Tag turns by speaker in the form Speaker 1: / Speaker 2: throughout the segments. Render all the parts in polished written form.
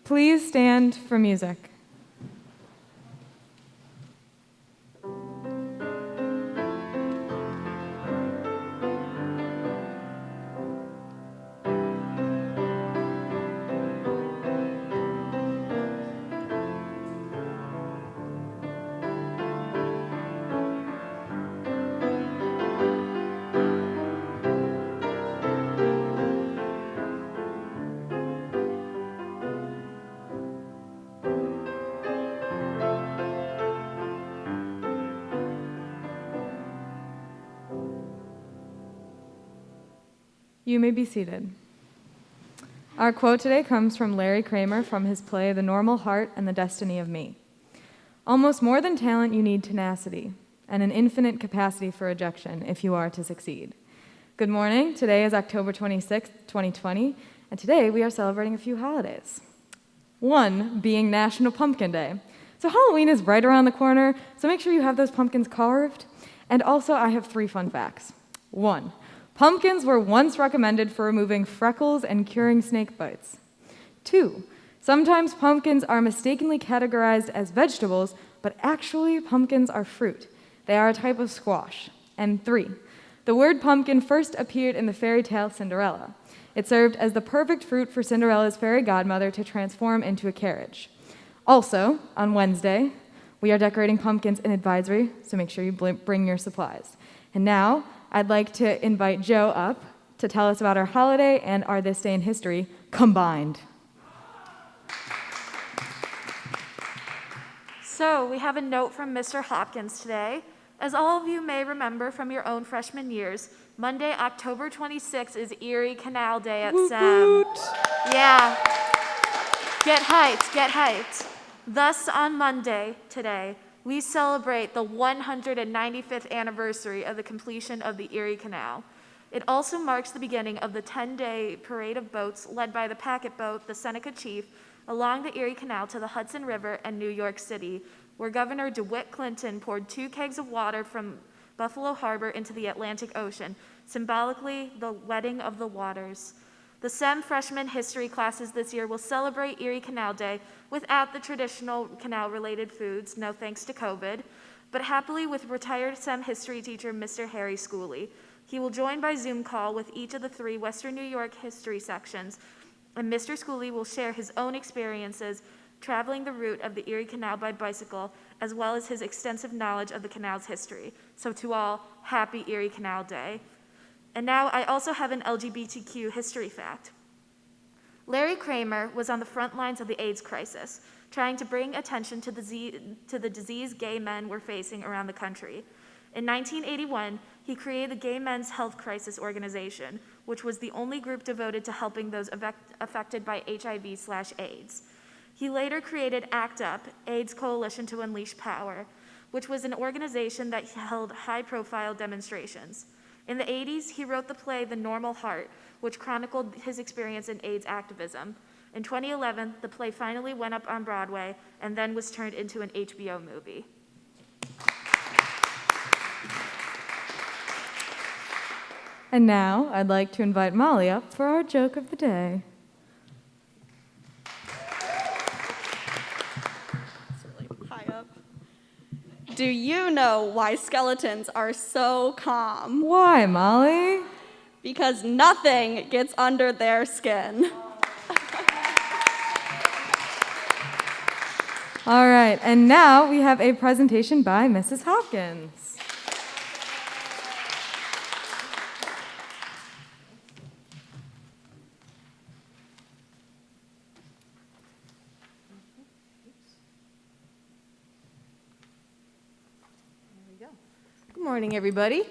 Speaker 1: Please stand for music. You may be seated. Our quote today comes from Larry Kramer from his play The Normal Heart and the Destiny of Me. Almost more than talent, you need tenacity and an infinite capacity for rejection if you are to succeed. Good morning. Today is October 26th, 2020, and today we are celebrating a few holidays. One being National Pumpkin Day. So Halloween is right around the corner, so make sure you have those pumpkins carved. And also, I have 3 fun facts. 1, pumpkins were once recommended for removing freckles and curing snake bites. 2, sometimes pumpkins are mistakenly categorized as vegetables, but actually pumpkins are fruit. They are a type of squash. And 3, the word pumpkin first appeared in the fairy tale Cinderella. It served as the perfect fruit for Cinderella's fairy godmother to transform into a carriage. Also, on Wednesday, we are decorating pumpkins in advisory, so make sure you bring your supplies. And now, I'd like to invite Joe up to tell us about our holiday and our This Day in History combined.
Speaker 2: So we have a note from Mr. Hopkins today. As all of you may remember from your own freshman years, Monday, October 26th is Erie Canal Day at SEM. Yeah. Get hyped, get hyped. Thus, on Monday, today, we celebrate the 195th anniversary of the completion of the Erie Canal. It also marks the beginning of the 10-day parade of boats led by the packet boat, the Seneca Chief, along the Erie Canal to the Hudson River and New York City, where Governor DeWitt Clinton poured 2 kegs of water from Buffalo Harbor into the Atlantic Ocean, symbolically the wedding of the waters. The SEM freshman history classes this year will celebrate Erie Canal Day without the traditional canal-related foods, no thanks to COVID, but happily with retired SEM history teacher Mr. Harry Schooley. He will join by Zoom call with each of the 3 Western New York history sections, and Mr. Schooley will share his own experiences traveling the route of the Erie Canal by bicycle, as well as his extensive knowledge of the canal's history. So to all, happy Erie Canal Day. And now I also have an LGBTQ history fact. Larry Kramer was on the front lines of the AIDS crisis, trying to bring attention to the disease gay men were facing around the country. In 1981, he created the Gay Men's Health Crisis Organization, which was the only group devoted to helping those affected by HIV/AIDS. He later created ACT UP, AIDS Coalition to Unleash Power, which was an organization that held high-profile demonstrations. In the 80s, he wrote the play The Normal Heart, which chronicled his experience in AIDS activism. In 2011, the play finally went up on Broadway and then was turned into an HBO movie.
Speaker 1: And now, I'd like to invite Molly up for our joke of the day.
Speaker 3: Do you know why skeletons are so calm?
Speaker 1: Why, Molly?
Speaker 3: Because nothing gets under their skin.
Speaker 1: All right, and now we have a presentation by Mrs. Hopkins.
Speaker 4: Good morning, everybody.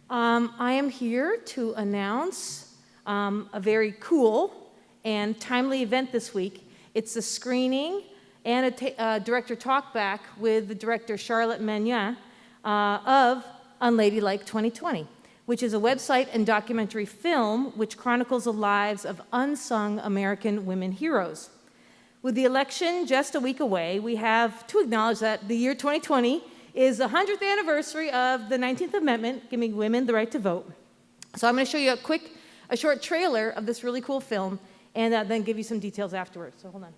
Speaker 4: I am here to announce a very cool and timely event this week. It's a screening and a director talkback with the director Charlotte Magnan of Unladylike 2020, which is a website and documentary film which chronicles the lives of unsung American women heroes. With the election just a week away, we have to acknowledge that the year 2020 is the 100th anniversary of the 19th Amendment, giving women the right to vote. So I'm going to show you a short trailer of this really cool film, and then give you some details afterwards. So hold on.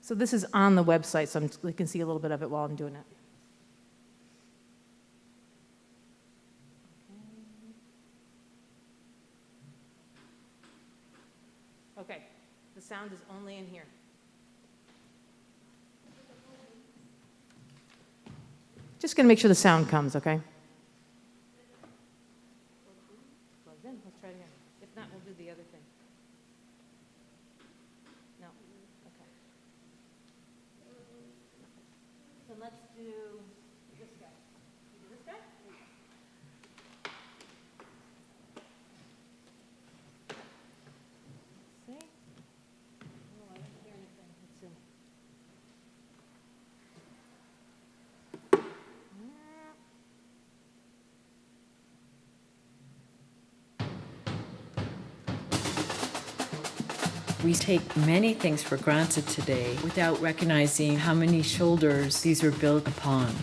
Speaker 4: So this is on the website, so you can see a little bit of it while I'm doing it. Okay, the sound is only in here. Just gonna make sure the sound comes, okay? Plugged in, let's try it again. If not, we'll do the other thing. No, okay. So let's do this guy. You do this guy? See? Oh, I don't hear anything. Let's see.
Speaker 5: We take many things for granted today without recognizing how many shoulders these were built upon.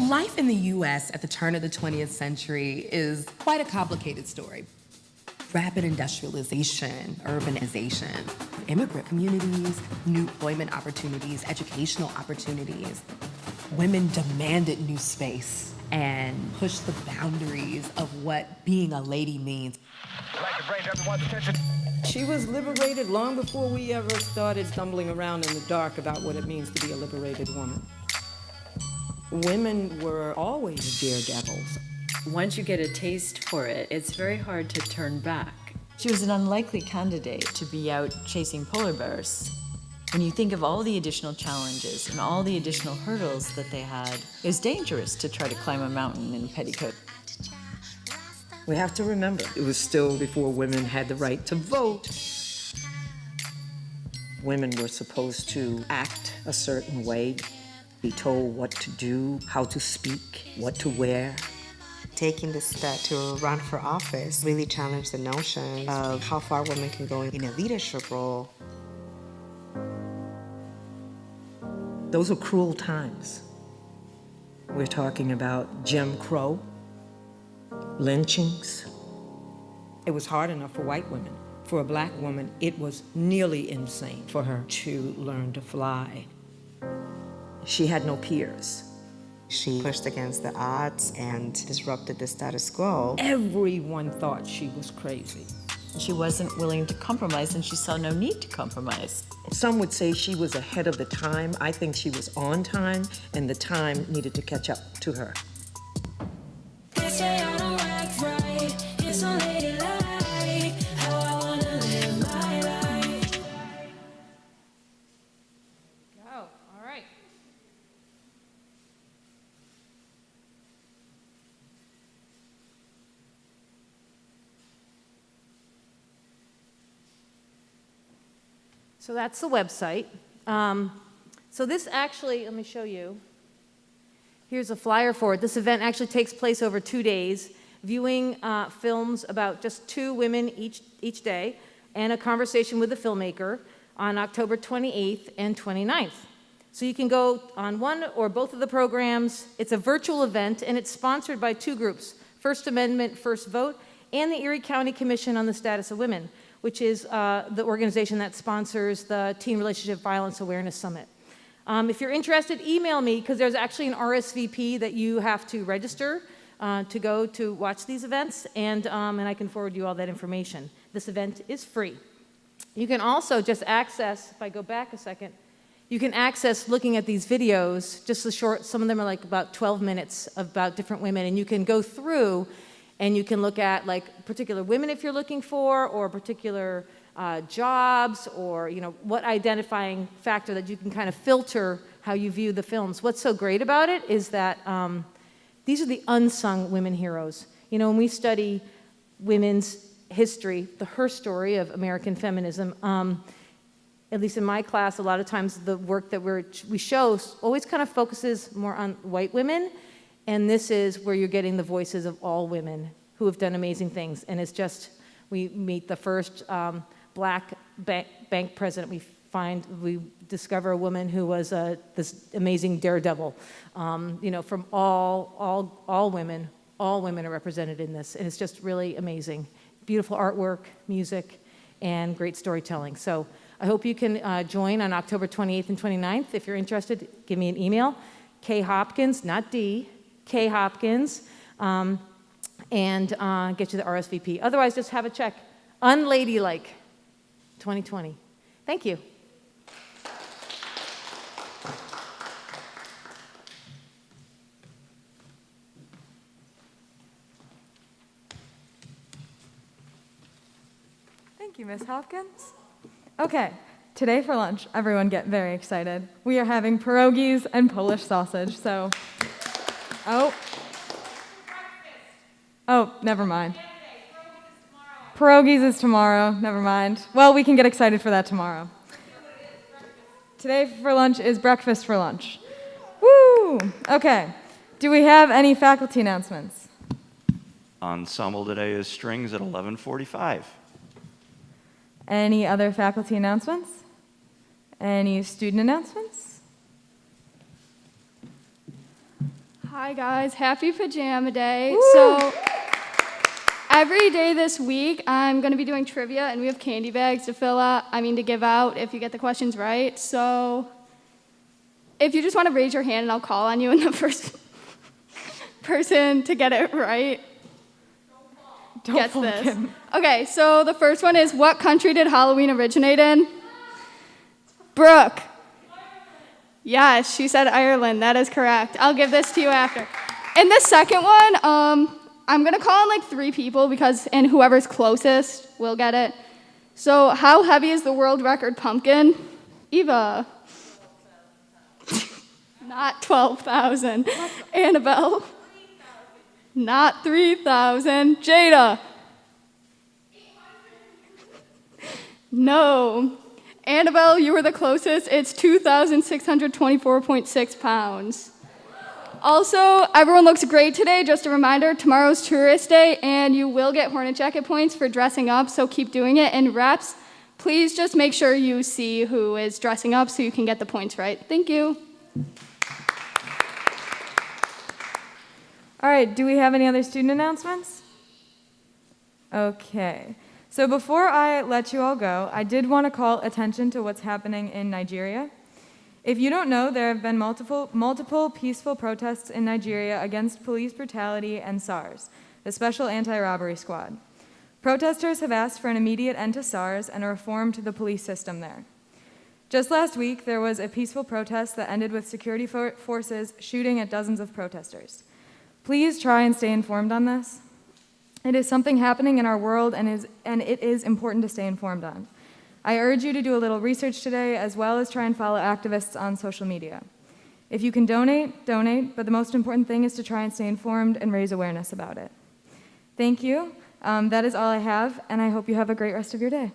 Speaker 6: Life in the U.S. at the turn of the 20th century is quite a complicated story. Rapid industrialization, urbanization, immigrant communities, new employment opportunities, educational opportunities. Women demanded new space and pushed the boundaries of what being a lady means.
Speaker 7: She was liberated long before we ever started stumbling around in the dark about what it means to be a liberated woman. Women were always daredevils.
Speaker 5: Once you get a taste for it, it's very hard to turn back.
Speaker 8: She was an unlikely candidate to be out chasing polar bears. When you think of all the additional challenges and all the additional hurdles that they had, it was dangerous to try to climb a mountain in a petticoat.
Speaker 7: We have to remember, it was still before women had the right to vote. Women were supposed to act a certain way, be told what to do, how to speak, what to wear.
Speaker 9: Taking the step to run for office really challenged the notion of how far women can go in a leadership role.
Speaker 7: Those were cruel times. We're talking about Jim Crow, lynchings. It was hard enough for white women. For a black woman, it was nearly insane for her to learn to fly. She had no peers.
Speaker 9: She pushed against the odds and disrupted the status quo.
Speaker 7: Everyone thought she was crazy.
Speaker 8: She wasn't willing to compromise, and she saw no need to compromise.
Speaker 7: Some would say she was ahead of the time. I think she was on time, and the time needed to catch up to her.
Speaker 10: They say I don't act right. It's so ladylike. How I wanna live my life.
Speaker 4: Go. All right. So that's the website. So this actually, let me show you. Here's a flyer for it. This event actually takes place over 2 days, viewing films about just 2 women each day, and a conversation with the filmmaker on October 28th and 29th. So you can go on one or both of the programs. It's a virtual event, and it's sponsored by 2 groups, First Amendment, First Vote, and the Erie County Commission on the Status of Women, which is the organization that sponsors the Teen Relationship Violence Awareness Summit. If you're interested, email me, because there's actually an RSVP that you have to register to go to watch these events, and I can forward you all that information. This event is free. You can also just access, if I go back a second, you can access looking at these videos, just the short, some of them are like about 12 minutes about different women, and you can go through and you can look at like particular women if you're looking for, or particular jobs, or what identifying factor that you can kind of filter how you view the films. What's so great about it is that these are the unsung women heroes. When we study women's history, her story of American feminism, at least in my class, a lot of times the work that we show always kind of focuses more on white women, And this is where you're getting the voices of all women who have done amazing things. And it's just, we meet the first black bank president. We discover a woman who was this amazing daredevil. From all women are represented in this. And it's just really amazing. Beautiful artwork, music, and great storytelling. So I hope you can join on October 28th and 29th. If you're interested, give me an email, K Hopkins, not D, K Hopkins, and get you the RSVP. Otherwise, just have a check. Unladylike 2020. Thank you.
Speaker 1: Thank you, Ms. Hopkins. Okay, today for lunch, everyone get very excited. We are having pierogies and Polish sausage, so, never mind. Pierogies is tomorrow, never mind. Well, we can get excited for that tomorrow. Today for lunch is breakfast for lunch. Woo! Okay, do we have any faculty announcements?
Speaker 11: Ensemble today is strings at 11:45.
Speaker 1: Any other faculty announcements? Any student announcements?
Speaker 12: Hi guys, happy pajama day.
Speaker 1: Woo!
Speaker 12: So every day this week I'm going to be doing trivia and we have candy bags to to give out if you get the questions right. So if you just want to raise your hand and I'll call on you and the first person to get it right gets this.
Speaker 1: Him.
Speaker 12: Okay, so the first one is, what country did Halloween originate in? Brooke. Yes, she said Ireland. That is correct. I'll give this to you after. And the second one, I'm going to call on 3 people and whoever's closest will get it. So how heavy is the world record pumpkin? Eva. Not 12,000. Annabelle. Not 3,000. Jada. No. Annabelle, you were the closest. It's 2,624.6 pounds. Also, everyone looks great today. Just a reminder, tomorrow's Tourist Day, and you will get Hornet Jacket points for dressing up, so keep doing it. And reps, please just make sure you see who is dressing up so you can get the points right. Thank you.
Speaker 1: All right, do we have any other student announcements? Okay, so before I let you all go, I did want to call attention to what's happening in Nigeria. If you don't know, there have been multiple peaceful protests in Nigeria against police brutality and SARS, the Special Anti-Robbery Squad. Protesters have asked for an immediate end to SARS and a reform to the police system there. Just last week, there was a peaceful protest that ended with security forces shooting at dozens of protesters. Please try and stay informed on this. It is something happening in our world, and it is important to stay informed on. I urge you to do a little research today, as well as try and follow activists on social media. If you can donate, but the most important thing is to try and stay informed and raise awareness about it. Thank you. That is all I have, and I hope you have a great rest of your day.